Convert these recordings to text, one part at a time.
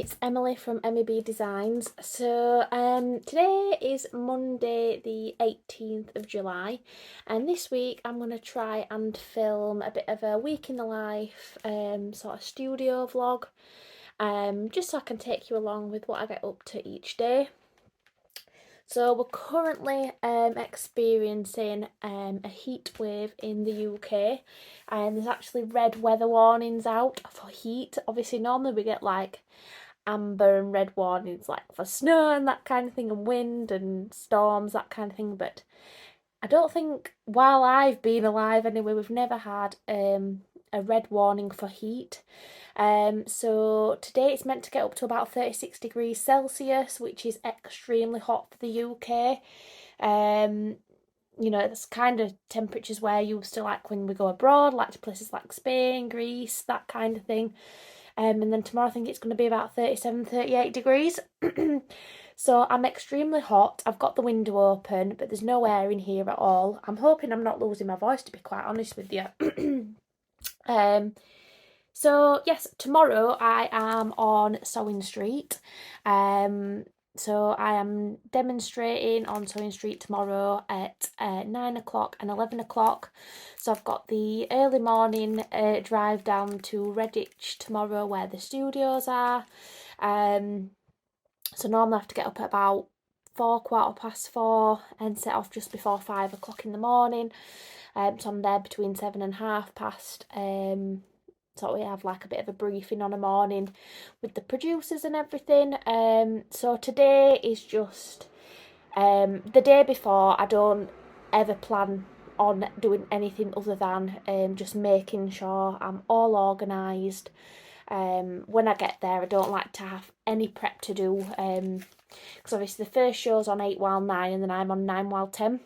it's Emily from MEB Designs. So today is Monday the 18th of July, and this week I'm going to try and film a bit of a week in the life sort of studio vlog, just so I can take you along with what I get up to each day. So we're currently experiencing a heat wave in the UK, and there's actually red weather warnings out for heat. Obviously normally we get like amber and red warnings like for snow and that kind of thing, and wind and storms, that kind of thing, but I don't think, while I've been alive anyway, we've never had a red warning for heat. So today it's meant to get up to about 36 degrees Celsius, which is extremely hot for the UK. You know, it's kind of temperatures where you used to like when we go abroad, like to places like Spain, Greece, that kind of thing. And then tomorrow I think it's going to be about 37, 38 degrees. So I'm extremely hot. I've got the window open, but there's no air in here at all. I'm hoping I'm not losing my voice, to be quite honest with you. So yes, tomorrow I am on Sewing Street. So I am demonstrating on Sewing Street tomorrow at 9 o'clock and 11 o'clock. So I've got the early morning drive down to Redditch tomorrow where the studios are. So normally I have to get up at about 4:15 and set off just before 5 o'clock in the morning. So I'm there between 7 and 7:30. So we have like a bit of a briefing on a morning with the producers and everything. So today is just the day before. I don't ever plan on doing anything other than just making sure I'm all organised. When I get there, I don't like to have any prep to do, because obviously the first show's on 8 while 9 and then I'm on 9 while 10.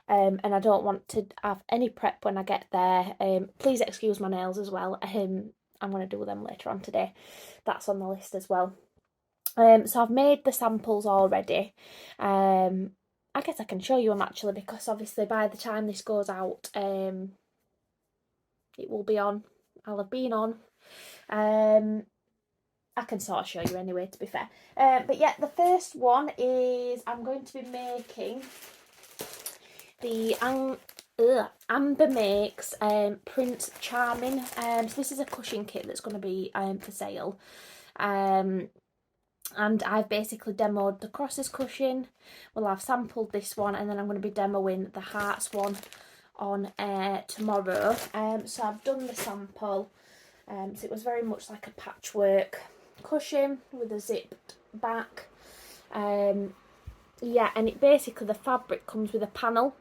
And I don't want to have any prep when I get there. Please excuse my nails as well. I'm going to do them later on today. That's on the list as well. So I've made the samples already. I guess I can show you them actually, because obviously by the time this goes out, it will be on. I'll have been on. I can sort of show you anyway, to be fair. But yeah, the first one is I'm going to be making the Amber Makes Prince Charming. So this is a cushion kit that's going to be for sale. And I've basically demoed the crosses cushion. Well, I've sampled this one, and then I'm going to be demoing the hearts one on tomorrow. So I've done the sample. So it was very much like a patchwork cushion with a zipped back. Yeah, and it basically, the fabric comes with a panel,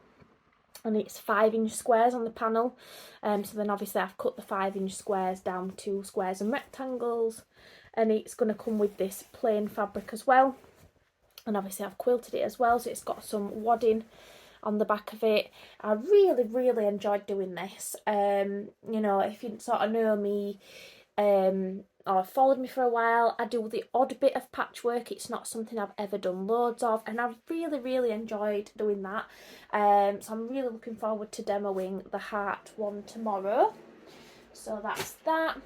and it's 5-inch squares on the panel. So then obviously I've cut the 5-inch squares down to squares and rectangles, and it's going to come with this plain fabric as well. And obviously I've quilted it as well, so it's got some wadding on the back of it. I really enjoyed doing this. You know, if you sort of know me, or have followed me for a while, I do the odd bit of patchwork. It's not something I've ever done loads of, and I've really enjoyed doing that. So I'm really looking forward to demoing the heart one tomorrow. So that's that.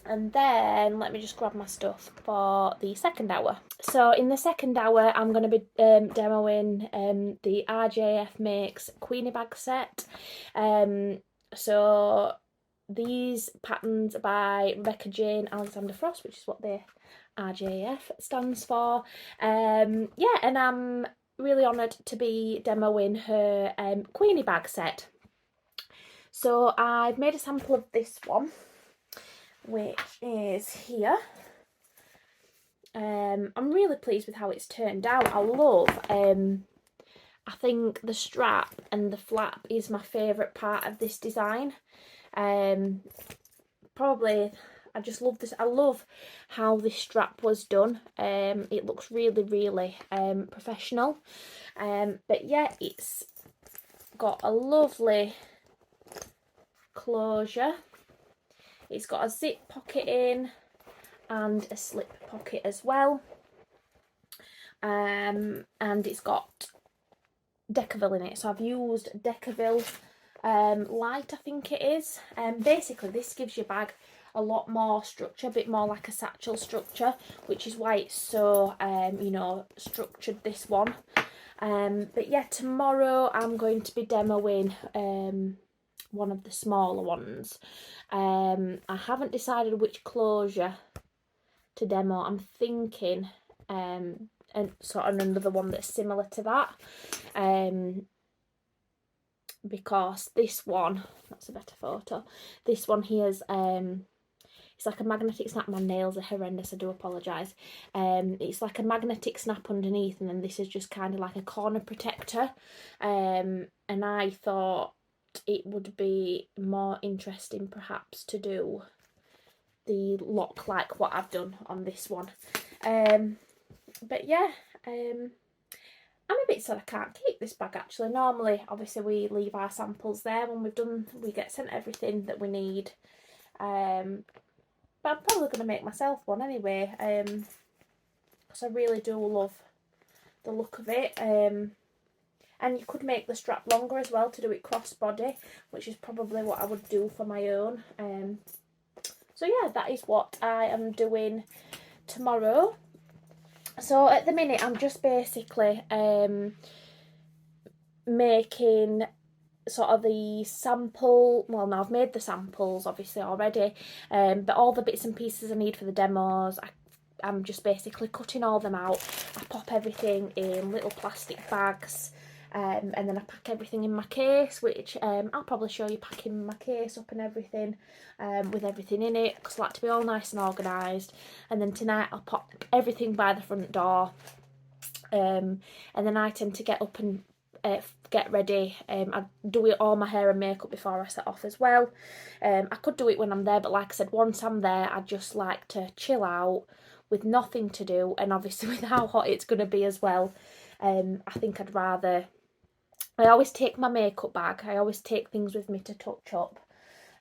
And then let me just grab my stuff for the second hour. So in the second hour, I'm going to be demoing the RJF Makes Queenie Bag set. So these patterns by Rebecca Jane Alexander Frost, which is what the RJF stands for. Yeah, and I'm really honoured to be demoing her Queenie Bag set. So I've made a sample of this one, which is here. I'm really pleased with how it's turned out. I love, I think the strap and the flap is my favourite part of this design. Probably, I just love this. I love how this strap was done. It looks really professional. But yeah, it's got a lovely closure. It's got a zip pocket in and a slip pocket as well. And it's got Decaville in it. So I've used Decaville Light, I think it is. Basically, this gives your bag a lot more structure, a bit more like a satchel structure, which is why it's so, you know, structured, this one. But yeah, tomorrow I'm going to be demoing one of the smaller ones. I haven't decided which closure to demo. I'm thinking and sort of another one that's similar to that. Because this one, that's a better photo, this one here's it's like a magnetic snap. My nails are horrendous, I do apologise. It's like a magnetic snap underneath, and then this is just kind of like a corner protector. And I thought it would be more interesting perhaps to do the lock like what I've done on this one. But yeah, I'm a bit sad I can't keep this bag actually. Normally, obviously, we leave our samples there when we've done, we get sent everything that we need. But I'm probably going to make myself one anyway, because I really do love the look of it. And you could make the strap longer as well to do it crossbody, which is probably what I would do for my own. So yeah, that is what I am doing tomorrow. So at the minute I'm just basically making sort of the sample, well now I've made the samples obviously already, but all the bits and pieces I need for the demos, I'm just basically cutting all them out. I pop everything in little plastic bags, and then I pack everything in my case, which I'll probably show you packing my case up and everything, with everything in it, because I like to be all nice and organised. And then tonight I'll pop everything by the front door, and then I tend to get up and get ready. I do it all my hair and makeup before I set off as well. I could do it when I'm there, but like I said, once I'm there I just like to chill out with nothing to do, and obviously with how hot it's going to be as well, I think I'd rather, I always take my makeup bag, I always take things with me to touch up.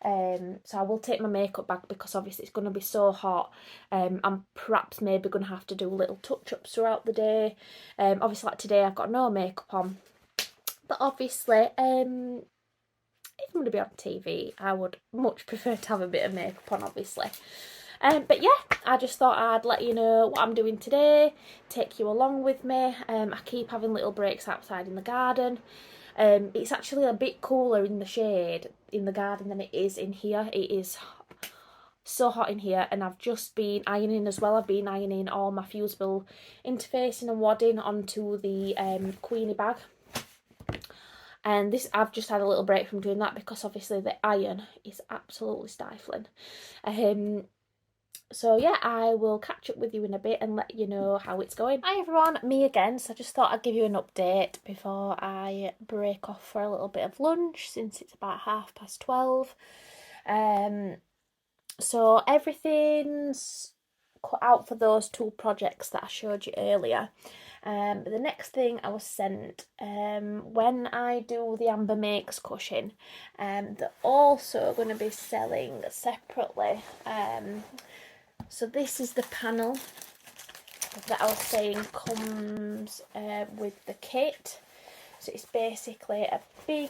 So I will take my makeup bag because obviously it's going to be so hot. I'm perhaps maybe going to have to do little touch-ups throughout the day. Obviously like today I've got no makeup on, but obviously if I'm going to be on TV I would much prefer to have a bit of makeup on, obviously. But yeah, I just thought I'd let you know what I'm doing today, take you along with me. I keep having little breaks outside in the garden. It's actually a bit cooler in the shade in the garden than it is in here. It is so hot in here, and I've just been ironing as well. I've been ironing all my fusible interfacing and wadding onto the Queenie bag. And this, I've just had a little break from doing that because obviously the iron is absolutely stifling. So yeah, I will catch up with you in a bit and let you know how it's going. Hi everyone, me again. So I just thought I'd give you an update before I break off for a little bit of lunch, since it's about 12:30. So everything's cut out for those 2 projects that I showed you earlier. But the next thing I was sent, when I do the Amber Makes cushion, they're also going to be selling separately. So this is the panel that I was saying comes with the kit. So it's basically a big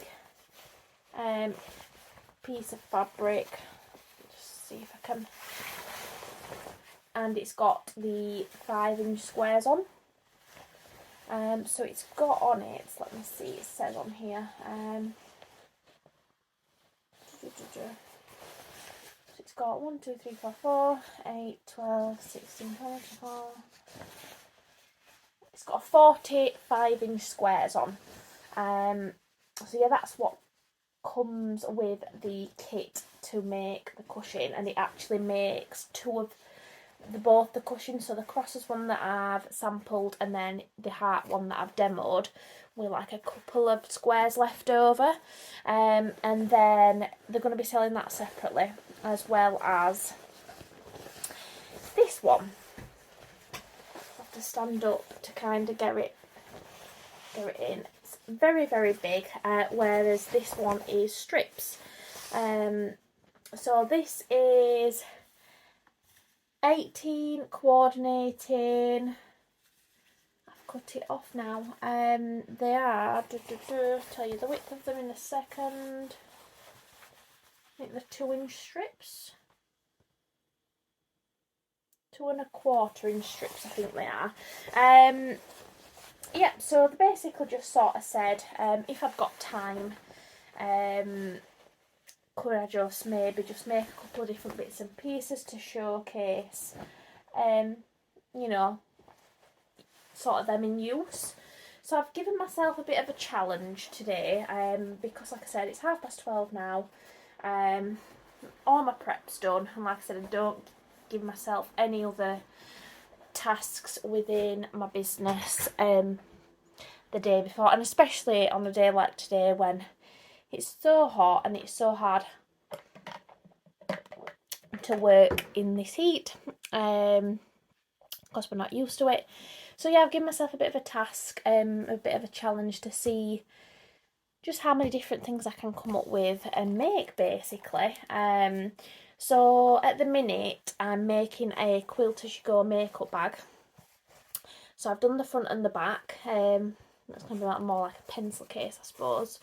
piece of fabric. Just see if I can. And it's got the 5-inch squares on. So it's got on it, let me see, it says on here. It's got 1, 2, 3, 4, 4, 8, 12, 16, 24. It's got 45-inch squares on. So yeah, that's what comes with the kit to make the cushion, and it actually makes 2 of both the cushions. So the crosses one that I've sampled, and then the heart one that I've demoed, with like a couple of squares left over. And then they're going to be selling that separately, as well as this one. I have to stand up to kind of get it in. It's very, very big, whereas this one is strips. So this is 18 coordinating. I've cut it off now. They are, tell you the width of them in a second. I think they're 2-inch strips. 2¼ inch strips, I think they are. Yeah, so they basically just sort of said, if I've got time, could I just maybe just make a couple of different bits and pieces to showcase, you know, sort of them in use. So I've given myself a bit of a challenge today, because like I said, it's 12:30 now. All my prep's done, and like I said, I don't give myself any other tasks within my business the day before, and especially on a day like today when it's so hot and it's so hard to work in this heat, because we're not used to it. So yeah, I've given myself a bit of a task, a bit of a challenge to see just how many different things I can come up with and make, basically. So at the minute I'm making a quilt as you go makeup bag. So I've done the front and the back. That's going to be more like a pencil case, I suppose.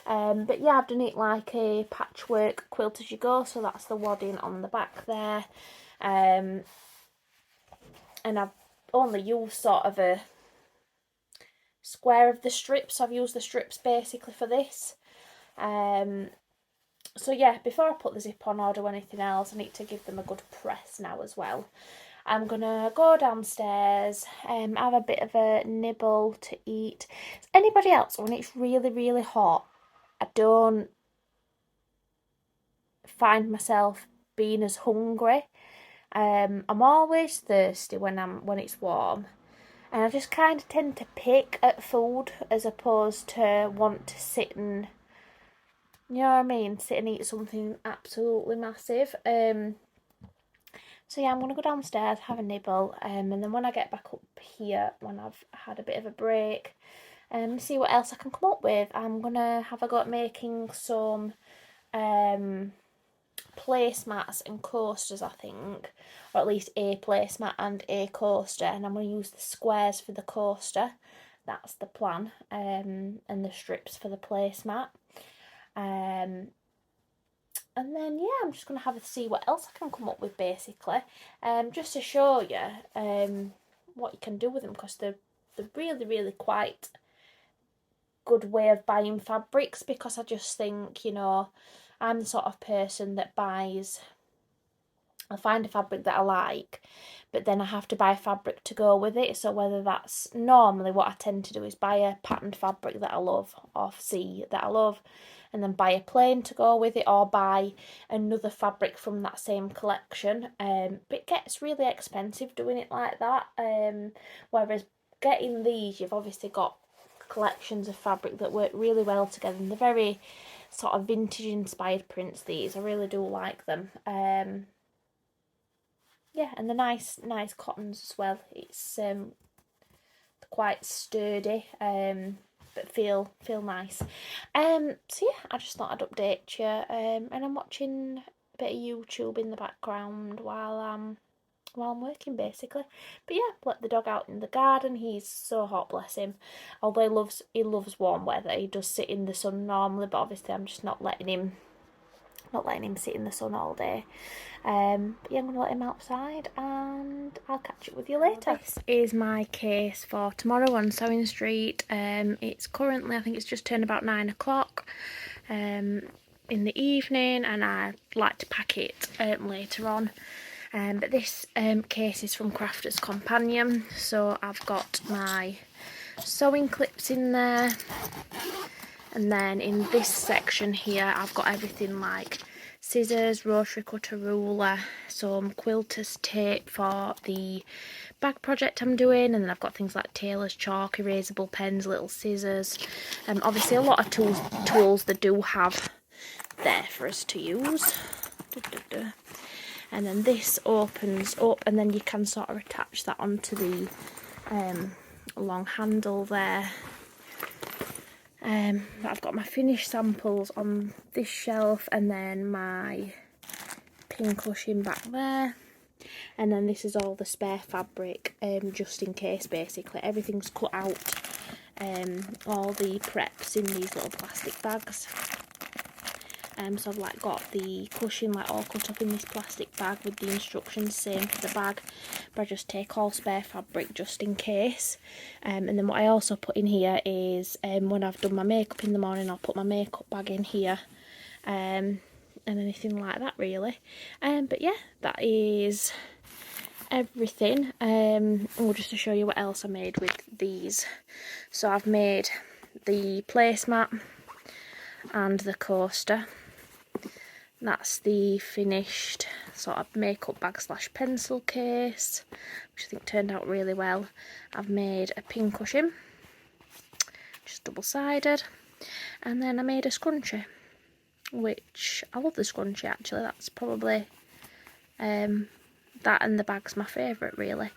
But yeah, I've done it like a patchwork quilt as you go. So that's the wadding on the back there. And I've only used sort of a square of the strips. So I've used the strips basically for this. So yeah, before I put the zip on or do anything else, I need to give them a good press now as well. I'm gonna go downstairs, have a bit of a nibble to eat. Anybody else, when it's really, really hot, I don't find myself being as hungry. I'm always thirsty when it's warm, and I just kind of tend to pick at food as opposed to want to sit and, you know what I mean, sit and eat something absolutely massive. So yeah, I'm going to go downstairs, have a nibble, and then when I get back up here, when I've had a bit of a break, see what else I can come up with. I'm going to have a go at making some placemats and coasters, I think, or at least a placemat and a coaster, and I'm going to use the squares for the coaster. That's the plan, and the strips for the placemat. And then yeah, I'm just going to have a see what else I can come up with, basically, just to show you what you can do with them, because they're really, really quite good way of buying fabrics, because I just think, you know, I'm the sort of person that buys, I'll find a fabric that I like, but then I have to buy fabric to go with it. So whether that's, normally what I tend to do is buy a patterned fabric that I love, or see that I love, and then buy a plain to go with it, or buy another fabric from that same collection. But it gets really expensive doing it like that. Whereas getting these, you've obviously got collections of fabric that work really well together, and they're very sort of vintage inspired prints, these. I really do like them. Yeah, and the nice cottons as well. It's quite sturdy, but feel nice. So yeah, I just thought I'd update you. And I'm watching a bit of YouTube in the background while I'm working, basically. But yeah, let the dog out in the garden. He's so hot, bless him. Although he loves warm weather. He does sit in the sun normally, but obviously I'm just not letting him sit in the sun all day. But yeah, I'm going to let him outside, and I'll catch up with you later. This is my case for tomorrow on Sewing Street. It's currently, I think it's just turned about 9 o'clock in the evening, and I'd like to pack it later on. But this case is from Crafter's Companion, so I've got my sewing clips in there, and then in this section here I've got everything like scissors, rotary cutter, ruler, some quilter's tape for the bag project I'm doing, and then I've got things like tailor's chalk, erasable pens, little scissors, obviously a lot of tools that do have there for us to use. And then this opens up, and then you can sort of attach that onto the long handle there. I've got my finished samples on this shelf, and then my pincushion back there, and then this is all the spare fabric, just in case, basically. Everything's cut out, all the preps in these little plastic bags. So I've like got the cushion like all cut up in this plastic bag with the instructions, same for the bag. but I just take all spare fabric just in case. And then what I also put in here is when I've done my makeup in the morning, I'll put my makeup bag in here, and anything like that really. But yeah, that is everything. Well, just to show you what else I made with these. So I've made the placemat and the coaster. That's the finished sort of makeup bag slash pencil case, which I think turned out really well. I've made a pin cushion, just double-sided, and then I made a scrunchie, which I love the scrunchie actually. That's probably that and the bag's my favourite really.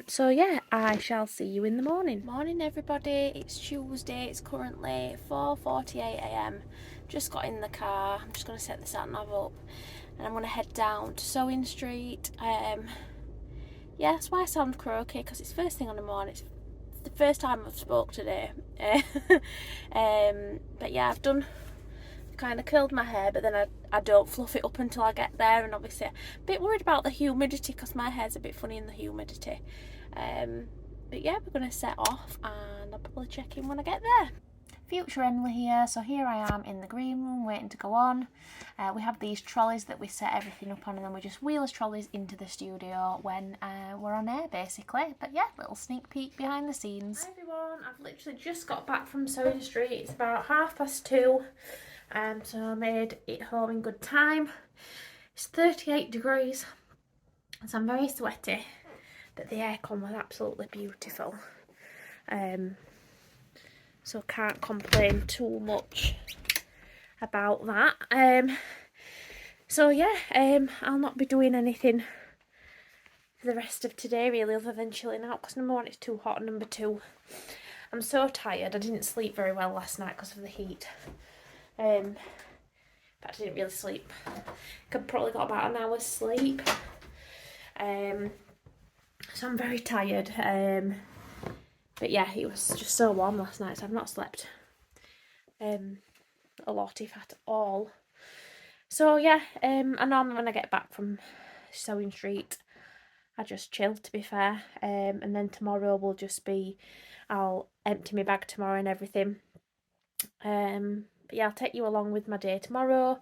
So yeah, I shall see you in the morning. Morning everybody, it's Tuesday, it's currently 4:48 AM. Just got in the car, I'm just going to set the sat nav up and I'm going to head down to Sewing Street. Yeah, that's why I sound croaky, because it's first thing on the morning. It's the first time I've spoke today. But yeah, I've kind of curled my hair, but then I don't fluff it up until I get there, and obviously a bit worried about the humidity because my hair's a bit funny in the humidity. But yeah, we're going to set off and I'll probably check in when I get there. Future Emily here, so here I am in the green room waiting to go on. We have these trolleys that we set everything up on, and then we just wheel as trolleys into the studio when we're on air basically. But yeah, little sneak peek behind the scenes. Hi everyone, I've literally just got back from Sewing Street. It's about 2:30, so I made it home in good time. It's 38 degrees, so I'm very sweaty, but the aircon was absolutely beautiful. So can't complain too much about that. So yeah, I'll not be doing anything for the rest of today really, other than chilling out, because number one, it's too hot, and number two, I'm so tired. I didn't sleep very well last night because of the heat. But I didn't really sleep. I probably got about an hour's sleep. So I'm very tired. But yeah, it was just so warm last night, so I've not slept a lot, if at all. So yeah, I normally when I get back from Sewing Street, I just chill, to be fair. And then tomorrow will just be, I'll empty my bag tomorrow and everything. But yeah, I'll take you along with my day tomorrow.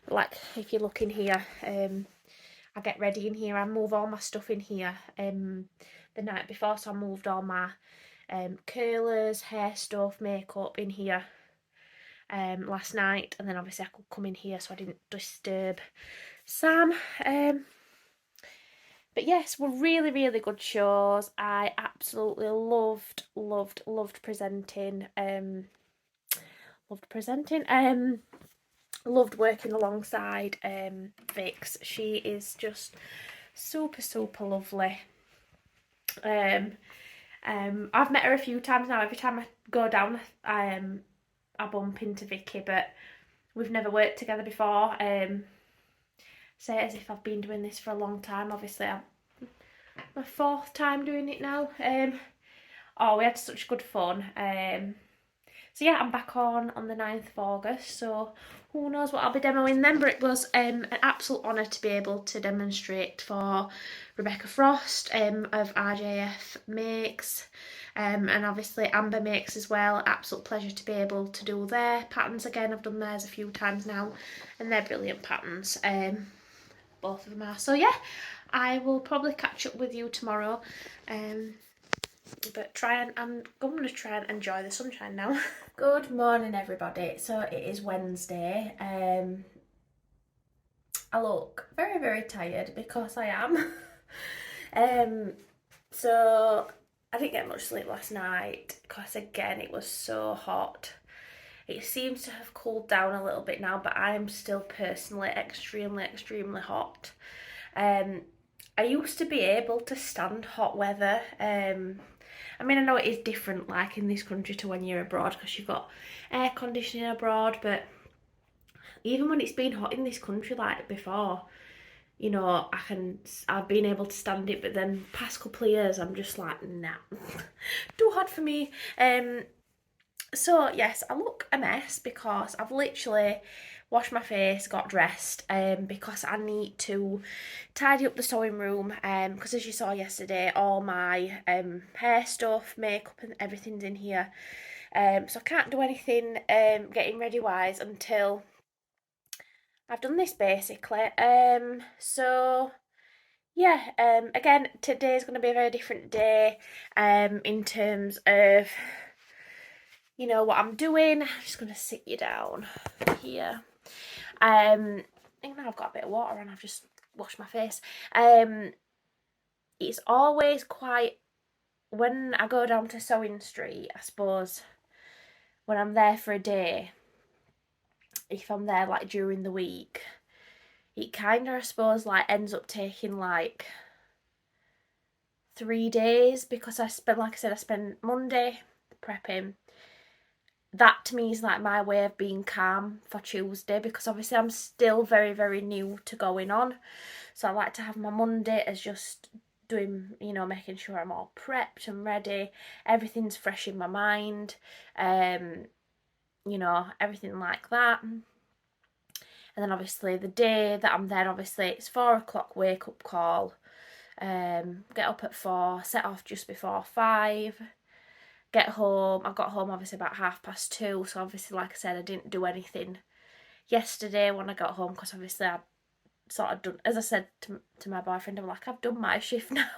Like, if you look in here, I get ready in here. I move all my stuff in here the night before, so I moved all my curlers, hair stuff, makeup in here last night, and then obviously I could come in here so I didn't disturb Sam. But yes, were really good shows. I absolutely loved presenting. Loved working alongside Vix. She is just super lovely. I've met her a few times now. Every time I go down, I bump into Vicky, but we've never worked together before. Say it as if I've been doing this for a long time. Obviously, I'm my 4th time doing it now. Oh, we had such good fun. So yeah, I'm back on the 9th of August, so who knows what I'll be demoing then, but it was an absolute honour to be able to demonstrate for Rebecca Frost of RJF Makes, and obviously Amber Makes as well. Absolute pleasure to be able to do their patterns again. I've done theirs a few times now, and they're brilliant patterns, both of them are. So yeah, I will probably catch up with you tomorrow, but I'm going to try and enjoy the sunshine now. Good morning everybody. So it is Wednesday. I look very tired because I am. So I didn't get much sleep last night because again it was so hot. It seems to have cooled down a little bit now, but I am still personally extremely hot. I used to be able to stand hot weather. I mean, I know it is different like in this country to when you're abroad, because you've got air conditioning abroad, but even when it's been hot in this country like before, you know, I've been able to stand it, but then past couple of years I'm just like, nah, too hot for me. So yes, I look a mess because I've literally washed my face, got dressed, because I need to tidy up the sewing room, because as you saw yesterday, all my hair stuff, makeup and everything's in here. So I can't do anything getting ready wise until I've done this basically. So yeah, again, today's going to be a very different day in terms of, you know, what I'm doing. I'm just going to sit you down here. Even though I've got a bit of water on, I've just washed my face. It's always quite, when I go down to Sewing Street, I suppose, when I'm there for a day, if I'm there like during the week, it kind of, I suppose, like ends up taking like 3 days because I spend, like I said, I spend Monday prepping. That to me is like my way of being calm for Tuesday, because obviously I'm still very, very new to going on. So I like to have my Monday as just doing, you know, making sure I'm all prepped and ready. Everything's fresh in my mind. You know, everything like that. And then obviously the day that I'm there, obviously it's 4 o'clock wake up call. Get up at 4, set off just before 5. Get home. I got home obviously about 2:30. So obviously, like I said, I didn't do anything yesterday when I got home because obviously I sort of done, as I said to my boyfriend, I'm like, I've done my shift now.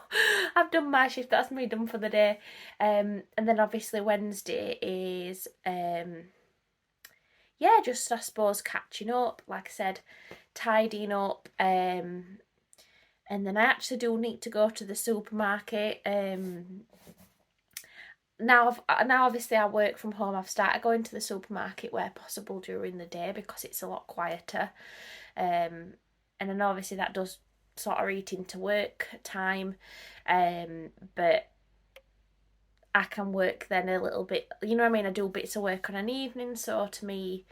I've done my shift. That's me done for the day. And then obviously Wednesday is yeah, just I suppose catching up. Like I said, tidying up. And then I actually do need to go to the supermarket. Now obviously I work from home. I've started going to the supermarket where possible during the day because it's a lot quieter. And then obviously that does sort of eat into work time. But I can work then a little bit, you know what I mean? I do bits of work on an evening, so to me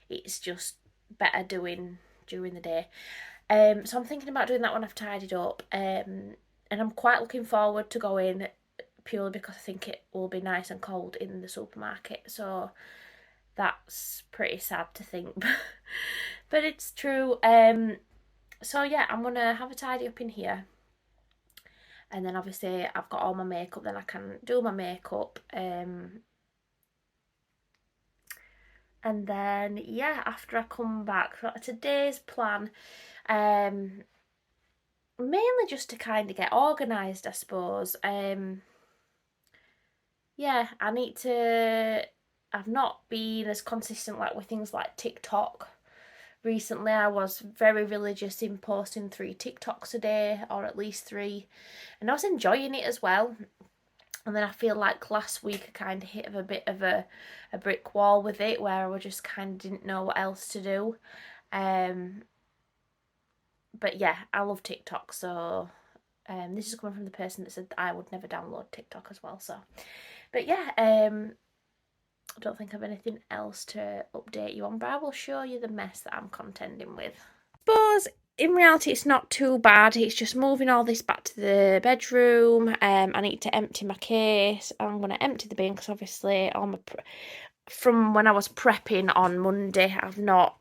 it's just better doing during the day. So I'm thinking about doing that when I've tidied up. And I'm quite looking forward to going, purely because I think it will be nice and cold in the supermarket. So that's pretty sad to think, but it's true. So yeah, I'm gonna have a tidy up in here, and then obviously I've got all my makeup. Then I can do my makeup. And then yeah, after I come back, so today's plan, mainly just to kind of get organised, I suppose. Yeah, I need to. I've not been as consistent like with things like TikTok. Recently, I was very religious in posting 3 TikToks a day, or at least 3, and I was enjoying it as well. And then I feel like last week I kind of hit a bit of a brick wall with it, where I just kind of didn't know what else to do. But yeah, I love TikTok, so this is coming from the person that said that I would never download TikTok as well. So, but yeah, I don't think I have anything else to update you on, but I will show you the mess that I'm contending with. I suppose in reality it's not too bad. It's just moving all this back to the bedroom. I need to empty my case. I'm going to empty the bin because obviously all my from when I was prepping on Monday, I've not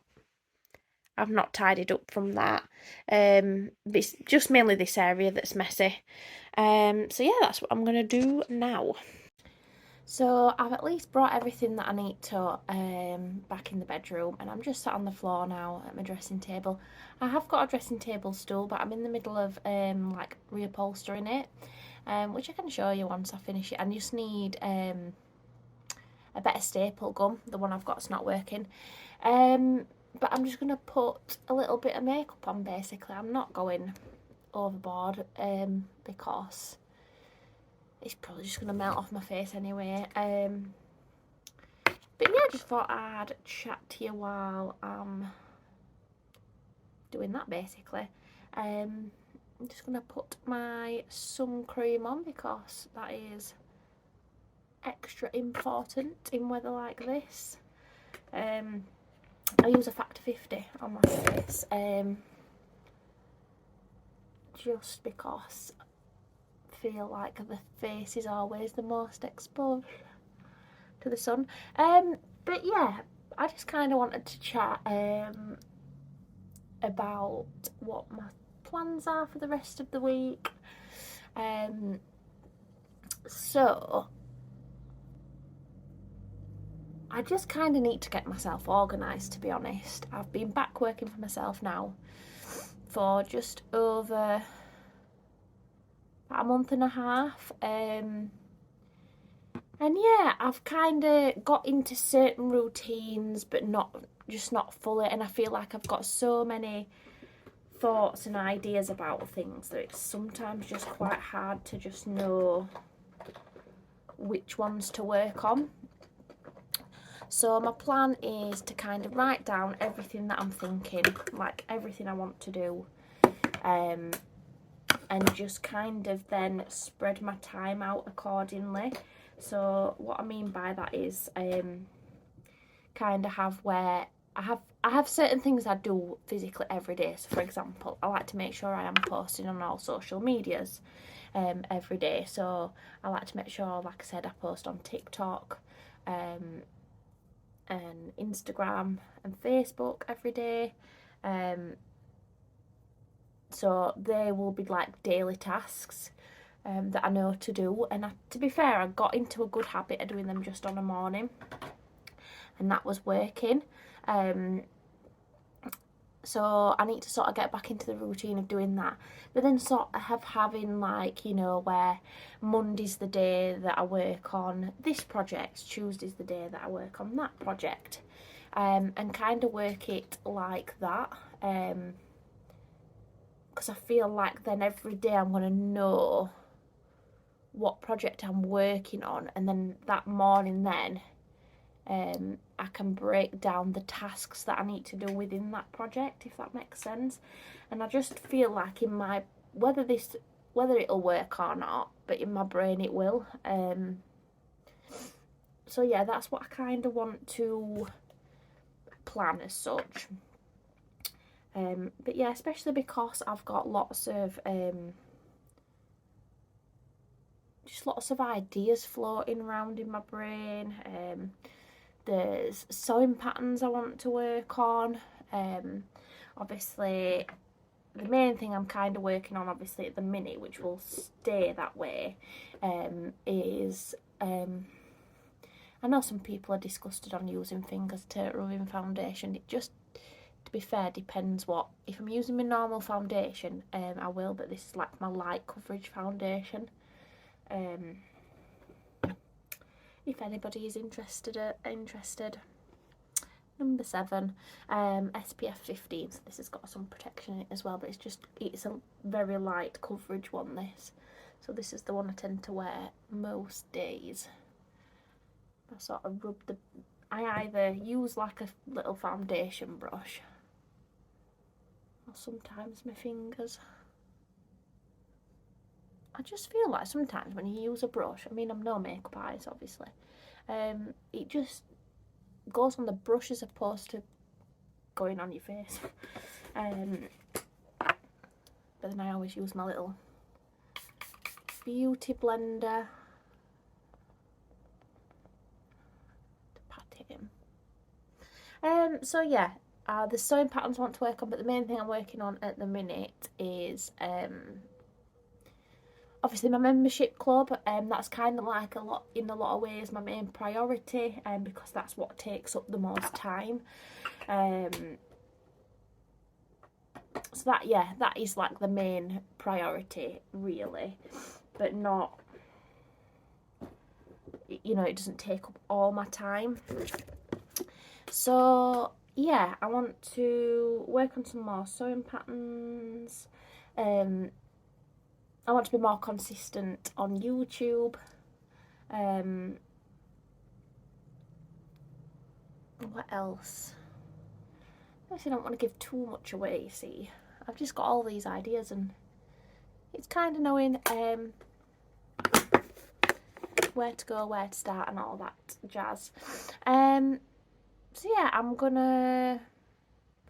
tidied up from that. It's just mainly this area that's messy. So yeah, that's what I'm going to do now. So I've at least brought everything that I need to back in the bedroom, and I'm just sat on the floor now at my dressing table. I have got a dressing table stool, but I'm in the middle of like reupholstering it, which I can show you once I finish it. I just need a better staple gun. The one I've got's not working. But I'm just gonna put a little bit of makeup on. Basically, I'm not going overboard because it's probably just going to melt off my face anyway. But yeah, I just thought I'd chat to you while I'm doing that basically. I'm just going to put my sun cream on because that is extra important in weather like this. I use a factor 50 on my face just because I feel like the face is always the most exposed to the sun. But yeah, I just kind of wanted to chat about what my plans are for the rest of the week. So I just kind of need to get myself organised, to be honest. I've been back working for myself now for just over about a month and a half. And yeah, I've kind of got into certain routines, but not fully. And I feel like I've got so many thoughts and ideas about things that it's sometimes just quite hard to just know which ones to work on. So my plan is to kind of write down everything that I'm thinking, like everything I want to do, and just kind of then spread my time out accordingly. So what I mean by that is kind of have where I have certain things I do physically every day. So for example, I like to make sure I am posting on all social medias every day. So I like to make sure, like I said, I post on TikTok and Instagram and Facebook every day. So they will be like daily tasks that I know to do. And to be fair, I got into a good habit of doing them just on a morning, and that was working. So I need to sort of get back into the routine of doing that. But then sort of having like, you know, where Monday's the day that I work on this project, Tuesday's the day that I work on that project. And kind of work it like that. Because I feel like then every day I'm going to know what project I'm working on. And then that morning then, I can break down the tasks that I need to do within that project, if that makes sense. And I just feel like in my, whether it'll work or not, but in my brain it will. So yeah, that's what I kind of want to plan as such. But yeah, especially because I've got lots of just lots of ideas floating around in my brain. There's sewing patterns I want to work on. Obviously, the main thing I'm kind of working on, obviously at the minute, which will stay that way, is I know some people are disgusted on using fingers to rubbing foundation. It just, to be fair, depends what. If I'm using my normal foundation, I will, but this is like my light coverage foundation. If anybody is interested. Number 7, SPF 15. So this has got some protection in it as well, but it's a very light coverage one, this. So this is the one I tend to wear most days. I sort of I either use like a little foundation brush, or sometimes my fingers. I just feel like sometimes when you use a brush, I mean, I'm no makeup artist, obviously, it just goes on the brush as opposed to going on your face. But then I always use my little beauty blender to pat it in. So yeah, the sewing patterns I want to work on, but the main thing I'm working on at the minute is obviously my membership club. That's kind of like in a lot of ways my main priority, because that's what takes up the most time. So that is like the main priority, really, but not, you know, it doesn't take up all my time. So yeah, I want to work on some more sewing patterns. I want to be more consistent on YouTube. What else? Obviously, I don't want to give too much away, you see. I've just got all these ideas, and it's kind of knowing where to go, where to start, and all that jazz. So yeah, I'm gonna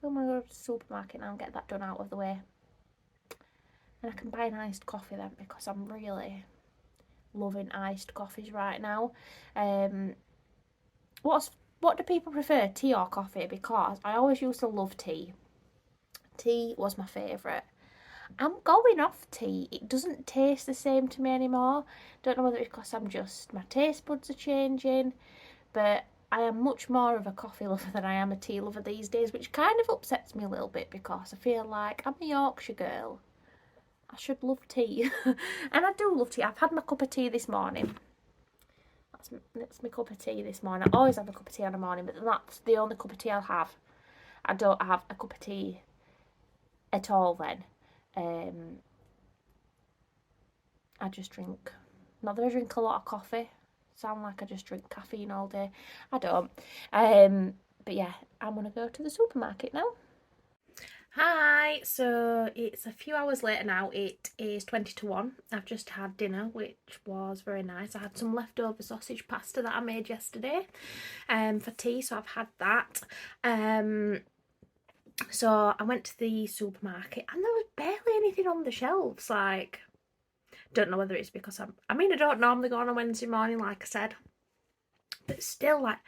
go to the supermarket now and get that done out of the way. And I can buy an iced coffee then, because I'm really loving iced coffees right now. what do people prefer, tea or coffee? Because I always used to love tea. Tea was my favourite. I'm going off tea. It doesn't taste the same to me anymore. Don't know whether it's because my taste buds are changing, but I am much more of a coffee lover than I am a tea lover these days, which kind of upsets me a little bit because I feel like I'm a Yorkshire girl. I should love tea. And I do love tea. I've had my cup of tea this morning. That's my cup of tea this morning. I always have a cup of tea on the morning, but that's the only cup of tea I'll have. I don't have a cup of tea at all then. I just drink, not that I drink a lot of coffee. Sound like I just drink caffeine all day. I don't. But yeah, I'm going to go to the supermarket now. Hi, so it's a few hours later now. It is 20 to 1. I've just had dinner, which was very nice. I had some leftover sausage pasta that I made yesterday for tea, so I've had that. So I went to the supermarket and there was barely anything on the shelves. Like, don't know whether it's because I don't normally go on a Wednesday morning, like I said, but still, like,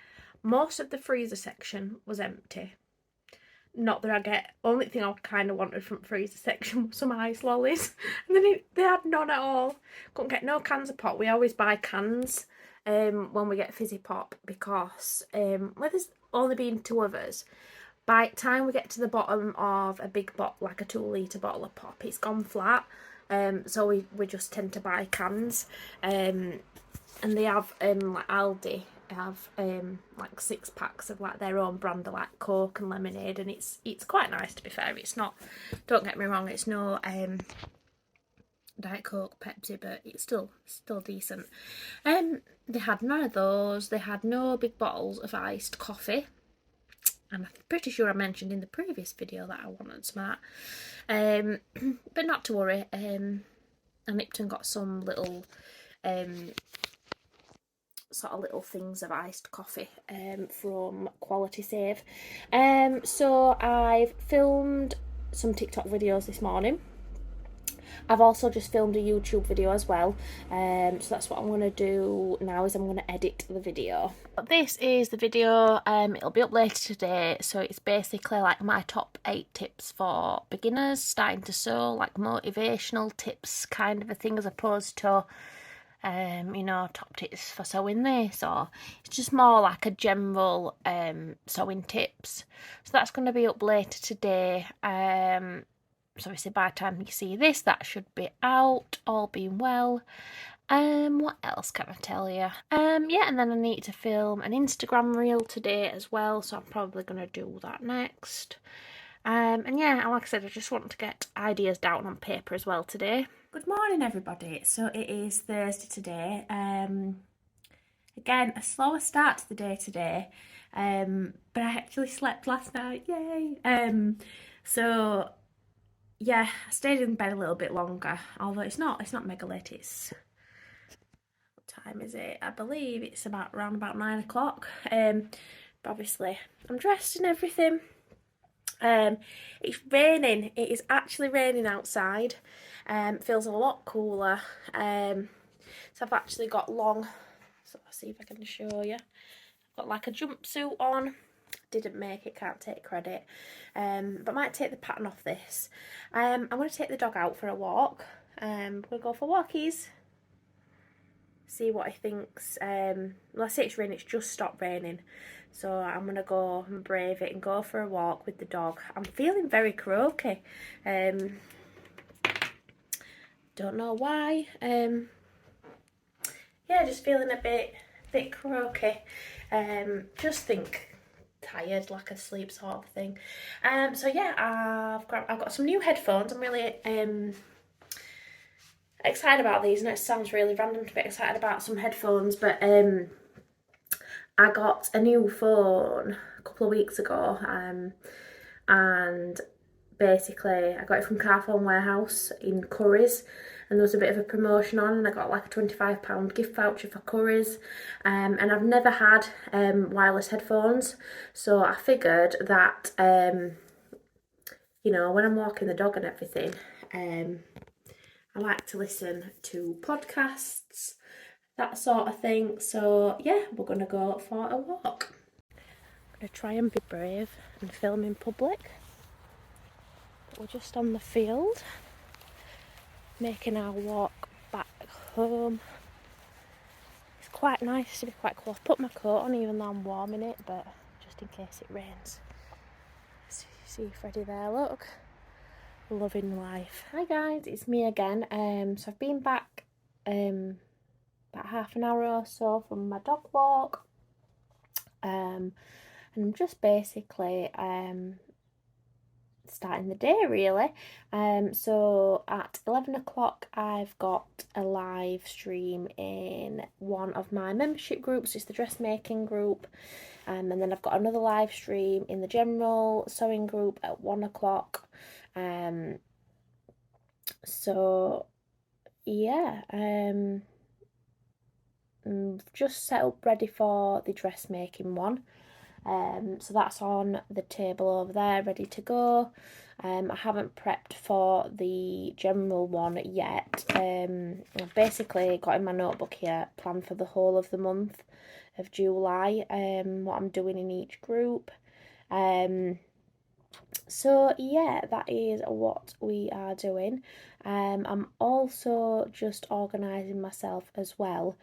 most of the freezer section was empty. Not that I get, only thing I kind of wanted from freezer section was some ice lollies, and then they had none at all. Couldn't get no cans of pop. We always buy cans when we get fizzy pop because well, there's only been 2 of us. By the time we get to the bottom of a big bottle, like a 2 litre bottle of pop, it's gone flat. So we just tend to buy cans. And they have like Aldi have like 6 packs of like their own brand of like Coke and lemonade, and it's quite nice, to be fair. It's not, don't get me wrong, it's no Diet Coke, Pepsi, but it's still decent. They had none of those. They had no big bottles of iced coffee. And I'm pretty sure I mentioned in the previous video that I wanted some of that. But not to worry. And Lipton got some little sort of little things of iced coffee from Quality Save. So I've filmed some TikTok videos this morning. I've also just filmed a YouTube video as well, so that's what I'm going to do now, is I'm going to edit the video. But this is the video, it'll be up later today, so it's basically like my top 8 tips for beginners starting to sew, like motivational tips kind of a thing, as opposed to top tips for sewing this, or it's just more like a general sewing tips. So that's going to be up later today. So obviously by the time you see this, that should be out, all being well. What else can I tell you? Yeah, and then I need to film an Instagram reel today as well, so I'm probably going to do that next. And yeah, like I said, I just want to get ideas down on paper as well today. Good morning, everybody. So it is Thursday today. Again, a slower start to the day today, but I actually slept last night. Yay! So yeah, I stayed in bed a little bit longer, although it's not mega late. It's, what time is it? I believe it's around about 9 o'clock. But obviously I'm dressed and everything. It's raining. It is actually raining outside. Feels a lot cooler. So I've actually got so I'll see if I can show you. I've got like a jumpsuit on. Didn't make it, can't take credit, but might take the pattern off this. I'm going to take the dog out for a walk. We're going to go for walkies, see what he thinks. Well, I say it's raining, it's just stopped raining, so I'm going to go and brave it and go for a walk with the dog. I'm feeling very croaky, don't know why. Yeah, just feeling a bit croaky. Just think tired, lack of sleep sort of thing. So yeah, I've got some new headphones. I'm really excited about these, and it sounds really random to be excited about some headphones, but I got a new phone a couple of weeks ago, and basically I got it from Car Phone Warehouse in Currys, and there was a bit of a promotion on, and I got like a £25 gift voucher for Currys, and I've never had wireless headphones, so I figured that when I'm walking the dog and everything, I like to listen to podcasts, that sort of thing. So yeah, we're gonna go for a walk. I'm gonna try and be brave and film in public. We're just on the field, making our walk back home. It's quite nice to be quite cool. I've put my coat on even though I'm warm in it, but just in case it rains. See Freddie there, look. Loving life. Hi guys, it's me again. So I've been back about half an hour or so from my dog walk. And I'm just basically starting the day really. So at 11 o'clock I've got a live stream in one of my membership groups. It's the dressmaking group. And then I've got another live stream in the general sewing group at 1 o'clock. So yeah, just set up ready for the dressmaking one. So that's on the table over there, ready to go. I haven't prepped for the general one yet. I've basically got in my notebook here, plan for the whole of the month of July, what I'm doing in each group. So yeah, that is what we are doing. I'm also just organising myself as well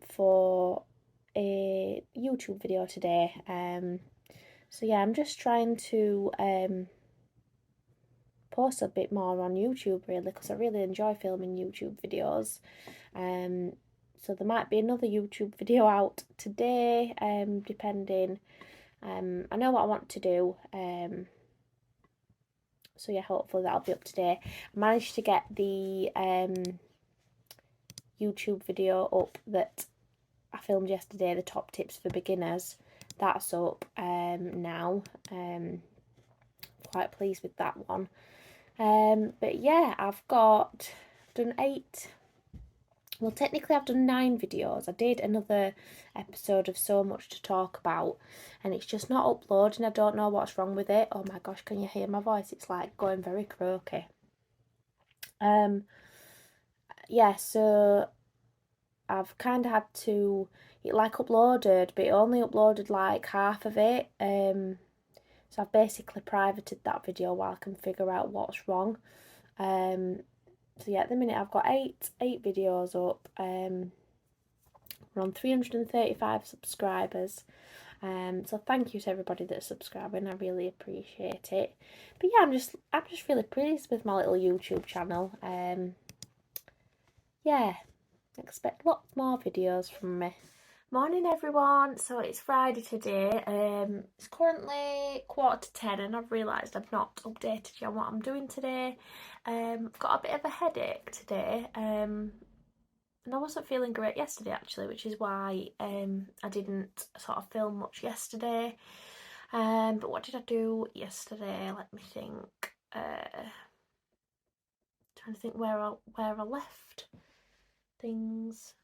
for a YouTube video today. So yeah, I'm just trying to post a bit more on YouTube really, because I really enjoy filming YouTube videos. So there might be another YouTube video out today, depending. I know what I want to do. So yeah, hopefully that'll be up today. I managed to get the YouTube video up that I filmed yesterday, the top tips for beginners. That's up now. Quite pleased with that one. But yeah, I've done 8. Well, technically I've done 9 videos. I did another episode of So Much to Talk About, and it's just not uploading. I don't know what's wrong with it. Oh my gosh, can you hear my voice? It's like going very croaky. Yeah, so I've kind of had to, it like uploaded, but it only uploaded like half of it. So I've basically privated that video while I can figure out what's wrong. So yeah, at the minute I've got 8 videos up. We're on 335 subscribers. So thank you to everybody that's subscribing. I really appreciate it. But yeah, I'm just really pleased with my little YouTube channel. Yeah, expect lots more videos from me. Morning everyone. So it's Friday today. It's currently 9:45 and I've realised I've not updated you on what I'm doing today. I've got a bit of a headache today. And I wasn't feeling great yesterday actually, which is why I didn't sort of film much yesterday. But what did I do yesterday? Let me think. Trying to think where I left things.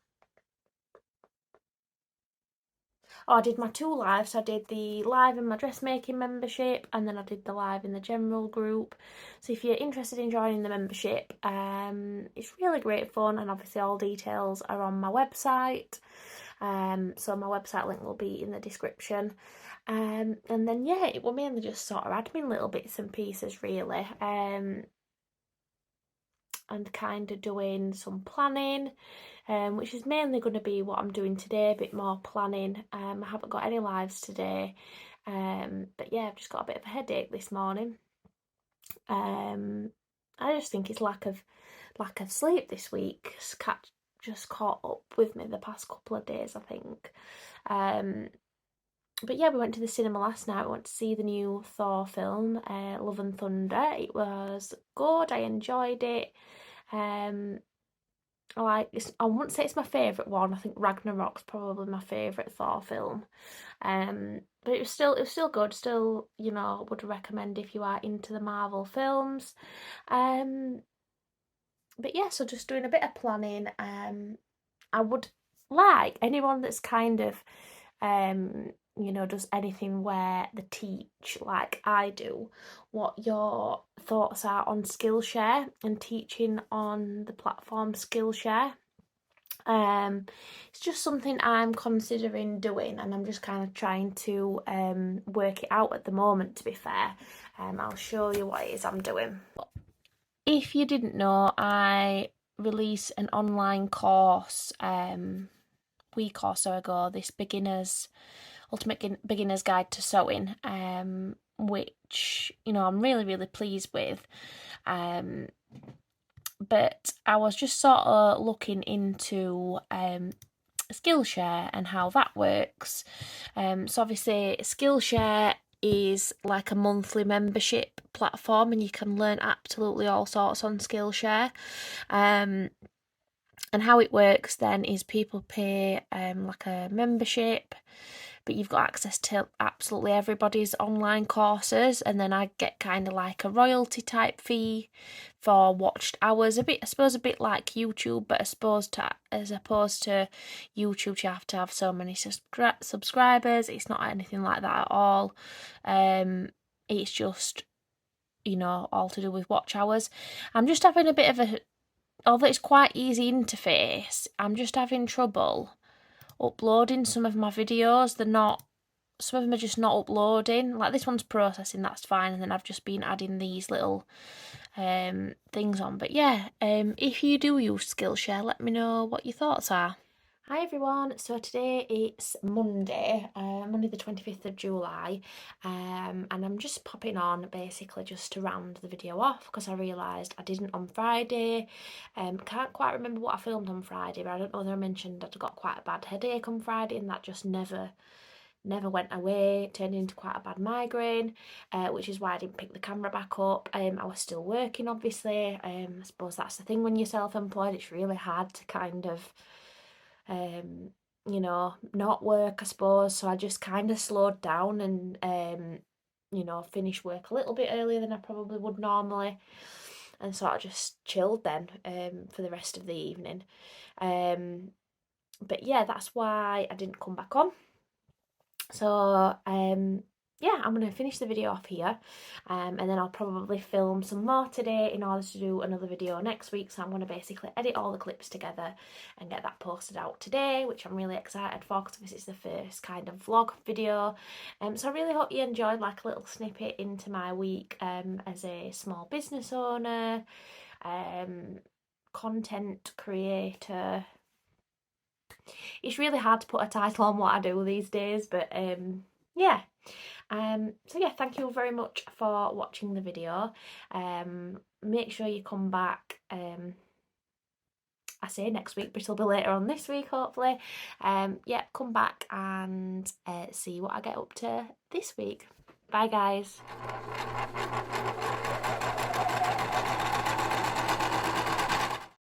Oh, I did my 2 lives. I did the live in my dressmaking membership, and then I did the live in the general group. So if you're interested in joining the membership, it's really great fun, and obviously all details are on my website. So my website link will be in the description. And then yeah, it will mainly just sort of admin little bits and pieces really. And kind of doing some planning, which is mainly going to be what I'm doing today, a bit more planning. I haven't got any lives today, but yeah, I've just got a bit of a headache this morning. I just think it's lack of sleep this week. Cat just caught up with me the past couple of days, I think. But yeah, we went to the cinema last night. We went to see the new Thor film, Love and Thunder. It was good. I enjoyed it. I wouldn't say it's my favourite one. I think Ragnarok's probably my favourite Thor film. But it was still good. Still, would recommend if you are into the Marvel films. But yeah, so just doing a bit of planning. I would like anyone that's kind of does anything where they teach like I do, what your thoughts are on Skillshare and teaching on the platform Skillshare. It's just something I'm considering doing, and I'm just kind of trying to work it out at the moment, to be fair. I'll show you what it is I'm doing. If you didn't know, I released an online course week or so ago, this ultimate beginner's guide to sewing, which, you know, I'm really pleased with. But I was just sort of looking into Skillshare and how that works. So obviously Skillshare is like a monthly membership platform, and you can learn absolutely all sorts on Skillshare. And how it works then is people pay like a membership, but you've got access to absolutely everybody's online courses, and then I get kind of like a royalty type fee for watched hours. I suppose a bit like YouTube, but as opposed to YouTube, you have to have so many subscribers. It's not anything like that at all. It's just, you know, all to do with watch hours. I'm just having a bit of although it's quite easy interface, I'm just having trouble uploading some of my videos. Some of them are just not uploading. Like this one's processing, that's fine, and then I've just been adding these little things on. But yeah, if you do use Skillshare, let me know what your thoughts are. Hi everyone, so today it's Monday the 25th of July, and I'm just popping on basically just to round the video off because I realised I didn't on Friday. Can't quite remember what I filmed on Friday, but I don't know whether I mentioned that I got quite a bad headache on Friday, and that just never went away, turned into quite a bad migraine, which is why I didn't pick the camera back up. I was still working, obviously. I suppose that's the thing when you're self-employed, it's really hard to kind of you know, not work, I suppose. So I just kind of slowed down and you know, finished work a little bit earlier than I probably would normally, and sort of just chilled then for the rest of the evening. But yeah, that's why I didn't come back on. So yeah, I'm going to finish the video off here, and then I'll probably film some more today in order to do another video next week. So I'm going to basically edit all the clips together and get that posted out today, which I'm really excited for because this is the first kind of vlog video. So I really hope you enjoyed like a little snippet into my week as a small business owner, content creator. It's really hard to put a title on what I do these days, but yeah. So yeah, thank you very much for watching the video. Make sure you come back, I say next week, but it'll be later on this week, hopefully. Yeah, come back and see what I get up to this week. Bye, guys.